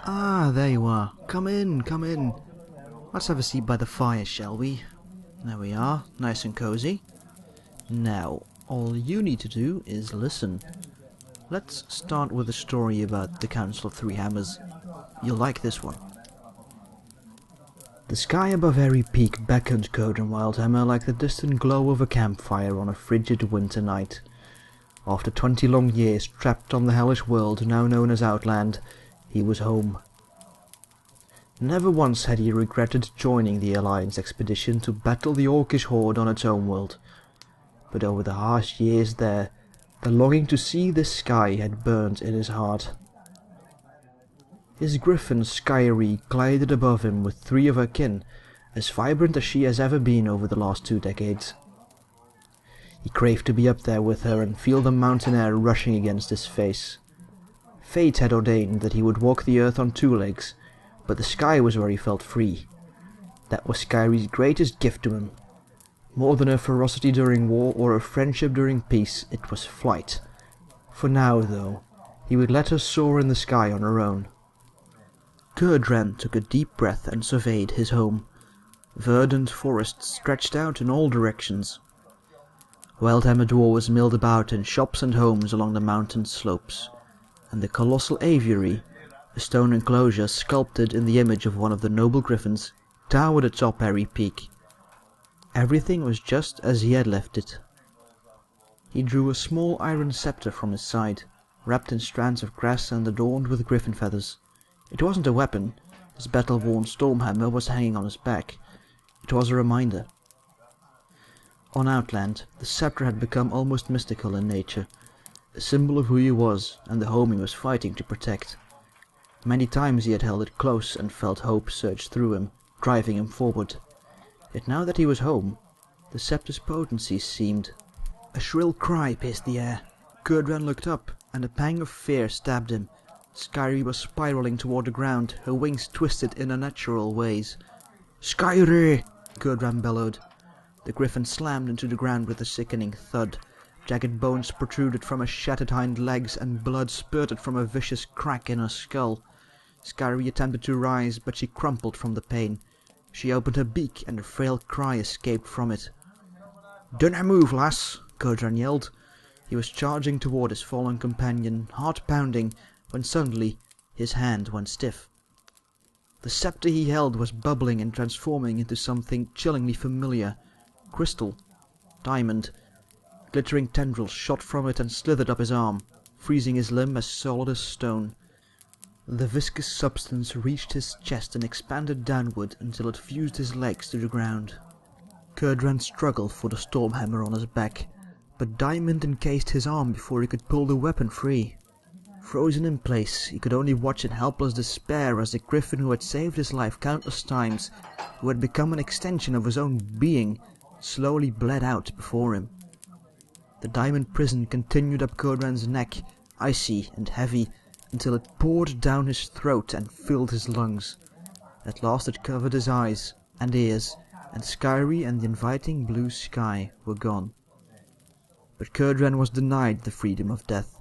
Ah, there you are. Come in, come in. Let's have a seat by the fire, shall we? There we are, nice and cozy. Now, all you need to do is listen. Let's start with a story about the Council of Three Hammers. You'll like this one. The sky above Airy Peak beckoned Kurdran Wildhammer like the distant glow of a campfire on a frigid winter night. After 20 long years trapped on the hellish world now known as Outland, he was home. Never once had he regretted joining the Alliance expedition to battle the Orcish horde on its homeworld. But over the harsh years there, the longing to see this sky had burned in his heart. His griffin Skyrie glided above him with 3 of her kin, as vibrant as she has ever been over the last 2 decades. He craved to be up there with her and feel the mountain air rushing against his face. Fate had ordained that he would walk the earth on 2 legs, but the sky was where he felt free. That was Skyrie's greatest gift to him. More than her ferocity during war or her friendship during peace, it was flight. For now, though, he would let her soar in the sky on her own. Kurdran took a deep breath and surveyed his home. Verdant forests stretched out in all directions. Wildhammer dwarves milled about in shops and homes along the mountain slopes, and the colossal aviary, a stone enclosure sculpted in the image of one of the noble griffins, towered atop Airy Peak. Everything was just as he had left it. He drew a small iron scepter from his side, wrapped in strands of grass and adorned with griffin feathers. It wasn't a weapon. His battle-worn stormhammer was hanging on his back. It was a reminder. On Outland, the scepter had become almost mystical in nature, a symbol of who he was and the home he was fighting to protect. Many times he had held it close and felt hope surge through him, driving him forward. Yet now that he was home, the scepter's potency seemed... A shrill cry pierced the air. Kurdran looked up, and a pang of fear stabbed him. Skyrie was spiraling toward the ground, her wings twisted in unnatural ways. "Skyrie!" Kurdran bellowed. The griffin slammed into the ground with a sickening thud. Jagged bones protruded from her shattered hind legs, and blood spurted from a vicious crack in her skull. Skyrie attempted to rise, but she crumpled from the pain. She opened her beak, and a frail cry escaped from it. "Dinna move, lass!" Kurdran yelled. He was charging toward his fallen companion, heart pounding, when suddenly his hand went stiff. The scepter he held was bubbling and transforming into something chillingly familiar. Crystal. Diamond. Glittering tendrils shot from it and slithered up his arm, freezing his limb as solid as stone. The viscous substance reached his chest and expanded downward until it fused his legs to the ground. Kurdran struggled for the stormhammer on his back, but Diamond encased his arm before he could pull the weapon free. Frozen in place, he could only watch in helpless despair as the griffin who had saved his life countless times, who had become an extension of his own being, slowly bled out before him. The diamond prison continued up Kurdran's neck, icy and heavy, until it poured down his throat and filled his lungs. At last it covered his eyes and ears, and Skyrie and the inviting blue sky were gone. But Kurdran was denied the freedom of death.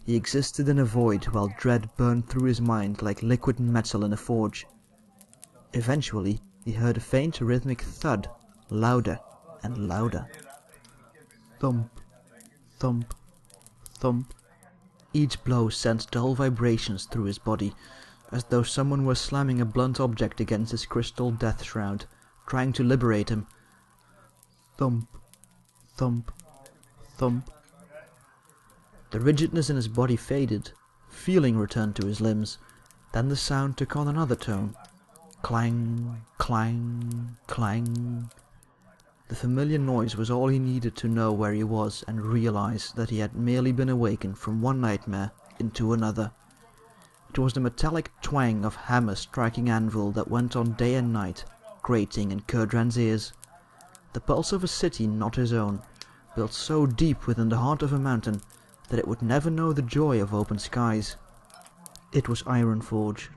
He existed in a void while dread burned through his mind like liquid metal in a forge. Eventually, he heard a faint rhythmic thud, louder and louder. Thump, thump, thump. Each blow sent dull vibrations through his body, as though someone were slamming a blunt object against his crystal death shroud, trying to liberate him. Thump, thump, thump. The rigidness in his body faded, feeling returned to his limbs, then the sound took on another tone. Clang, clang, clang. The familiar noise was all he needed to know where he was and realize that he had merely been awakened from one nightmare into another. It was the metallic twang of hammer striking anvil that went on day and night, grating in Kurdran's ears. The pulse of a city not his own, built so deep within the heart of a mountain that it would never know the joy of open skies. It was Ironforge.